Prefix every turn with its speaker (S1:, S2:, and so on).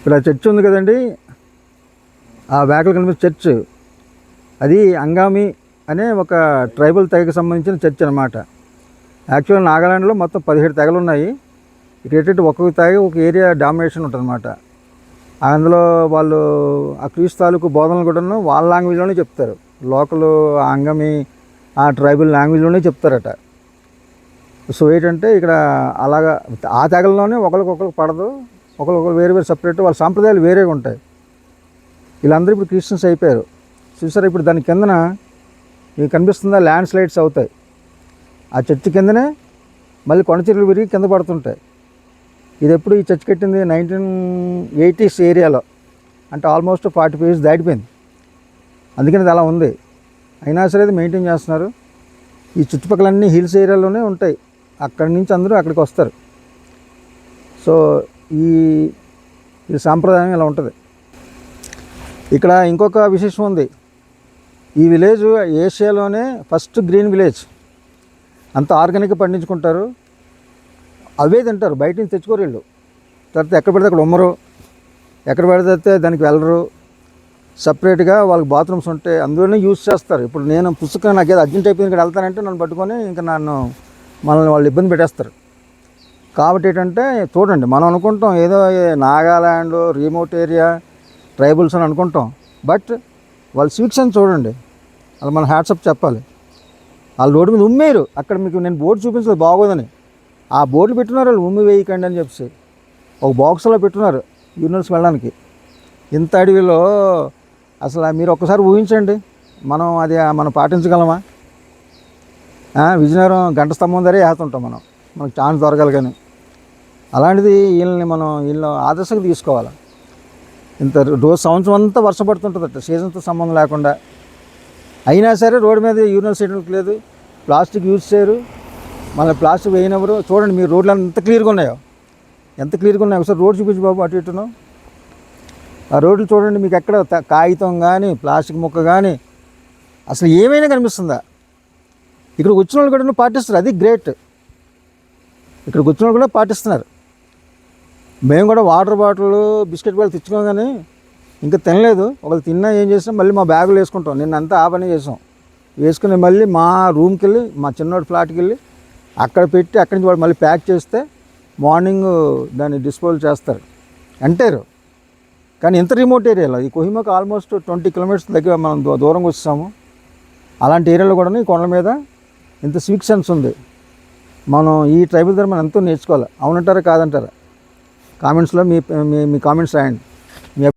S1: ఇక్కడ చర్చ్ ఉంది కదండి, ఆ వేకలు కనిపిస్తే చర్చ్, అది అంగామి అనే ఒక ట్రైబల్ తెగకు సంబంధించిన చర్చ్ అనమాట. యాక్చువల్ నాగాలాండ్లో మొత్తం 17 తెగలు ఉన్నాయి. ఇక్కడ ఏంటంటే ఒక్కొక్క తెగ ఒక ఏరియా డామినేషన్ ఉంటుంది అనమాట. అందులో వాళ్ళు ఆ క్రీస్తు తాలూకు బోధనలు కూడాను వాళ్ళ లాంగ్వేజ్లోనే చెప్తారు. లోకల్ అంగమి ఆ ట్రైబల్ లాంగ్వేజ్లోనే చెప్తారట. సో ఏంటంటే ఇక్కడ అలాగా ఆ తెగల్లోనే ఒకరికొకరికి పడదు, ఒకరికొకరు వేరు వేరు సపరేట్, వాళ్ళ సాంప్రదాయాలు వేరేగా ఉంటాయి. వీళ్ళందరూ ఇప్పుడు క్రిస్టియన్స్ అయిపోయారు. చూసారా, ఇప్పుడు దాని కిందన మీకు కనిపిస్తుందా ల్యాండ్ స్లైడ్స్ అవుతాయి. ఆ చర్చ్ కిందనే మళ్ళీ కొండచర్యలు విరిగి కింద పడుతుంటాయి. ఇది ఎప్పుడు ఈ చర్చ్ కట్టింది 1980s ఏరియాలో, అంటే ఆల్మోస్ట్ 40 years దాటిపోయింది. అందుకని ఇది అలా ఉంది. అయినా సరే అది మెయింటైన్ చేస్తున్నారు. ఈ చుట్టుపక్కలన్నీ హిల్స్ ఏరియాలోనే ఉంటాయి. అక్కడి నుంచి అందరూ అక్కడికి వస్తారు. సో ఈ సాంప్రదాయం ఇలా ఉంటుంది. ఇక్కడ ఇంకొక విశేషం ఉంది. ఈ విలేజ్ ఏషియాలోనే ఫస్ట్ గ్రీన్ విలేజ్. అంత ఆర్గానిక్గా పండించుకుంటారు, అవే తింటారు, బయట నుంచి తెచ్చుకోరు వీళ్ళు. తర్వాత ఎక్కడ పెడితే అక్కడ ఉమ్మరు, ఎక్కడ పెడితే దానికి వెళ్ళరు. సపరేట్గా వాళ్ళకి బాత్రూమ్స్ ఉంటాయి, అందులోనే యూజ్ చేస్తారు. ఇప్పుడు నేను పుస్తకం నాకు ఏదో అర్జెంట్ అయిపోయింది ఇక్కడ వెళ్తానంటే నన్ను పట్టుకొని ఇంకా మనల్ని వాళ్ళు ఇబ్బంది పెట్టేస్తారు. కాబట్టి ఏంటంటే చూడండి, మనం అనుకుంటాం ఏదో నాగాల్యాండ్ రిమోట్ ఏరియా ట్రైబల్స్ అని అనుకుంటాం, బట్ వాళ్ళ సివిక్స్ చూడండి, వాళ్ళు మన హ్యాట్సప్ చెప్పాలి. వాళ్ళు రోడ్డు మీద ఉమ్మేరు. అక్కడ మీకు నేను బోర్డు చూపించలేదు బాగోదని, ఆ బోర్డులు పెట్టున్నారు వాళ్ళు, ఉమ్మి వేయకండి అని చెప్పేసి ఒక బాక్స్లో పెట్టున్నారు యూనివర్స్ వెళ్ళడానికి. ఇంత అడవిలో అసలు మీరు ఒక్కసారి ఊహించండి, మనం పాటించగలమా? విజయనగరం గంట స్తంభం ధరే వేస్తుంటాం మనకు ఛాన్స్ దొరకాలి. కానీ అలాంటిది వీళ్ళని ఆదర్శంగా తీసుకోవాలి. ఇంత రోజు సంవత్సరం అంతా వర్షం పడుతుంటుందట, సీజన్తో సంబంధం లేకుండా. అయినా సరే రోడ్డు మీద యూరినల్ సీట్లకు లేదు, ప్లాస్టిక్ యూజ్ చేయరు, మళ్ళీ ప్లాస్టిక్ వేయనెవరు. చూడండి మీరు రోడ్లు ఎంత క్లియర్గా ఉన్నాయో, ఒకసారి రోడ్ చూపించు బాబు అటు ఇటును. ఆ రోడ్లు చూడండి, మీకు ఎక్కడ కాగితం కానీ ప్లాస్టిక్ ముక్క కానీ అసలు ఏమైనా కనిపిస్తుందా? ఇక్కడికి వచ్చిన వాళ్ళు కూడా పాటిస్తారు, అది గ్రేట్. ఇక్కడికి వచ్చిన వాళ్ళు కూడా పాటిస్తున్నారు. మేము కూడా వాటర్ బాటిల్ బిస్కెట్ బాటిల్ తెచ్చుకోం, కానీ ఇంకా తినలేదు. ఒకళ్ళు తిన్నా ఏం చేసినా మళ్ళీ మా బ్యాగులు వేసుకుంటాం. నిన్నంతా ఆ పని చేసాం. వేసుకుని మళ్ళీ మా రూమ్కి వెళ్ళి, మా చిన్నోడి ఫ్లాట్కి వెళ్ళి అక్కడ పెట్టి అక్కడి నుంచి వాళ్ళు మళ్ళీ ప్యాక్ చేస్తే మార్నింగ్ దాన్ని డిస్పోజ్ చేస్తారు అంటారు. కానీ ఇంత రిమోట్ ఏరియాలో, ఈ కోహిమాకు ఆల్మోస్ట్ 20 kilometers దగ్గర మనం దూరంగా వచ్చాము. అలాంటి ఏరియాలో కూడా ఈ కొండల మీద ఇంత సివిక్ సెన్స్ ఉంది. మనం ఈ ట్రైబల్ దగ్గర మనం ఎంతో నేర్చుకోవాలి. అవునంటారా కాదంటారా? కామెంట్స్లో మీ కామెంట్స్ రాయండి.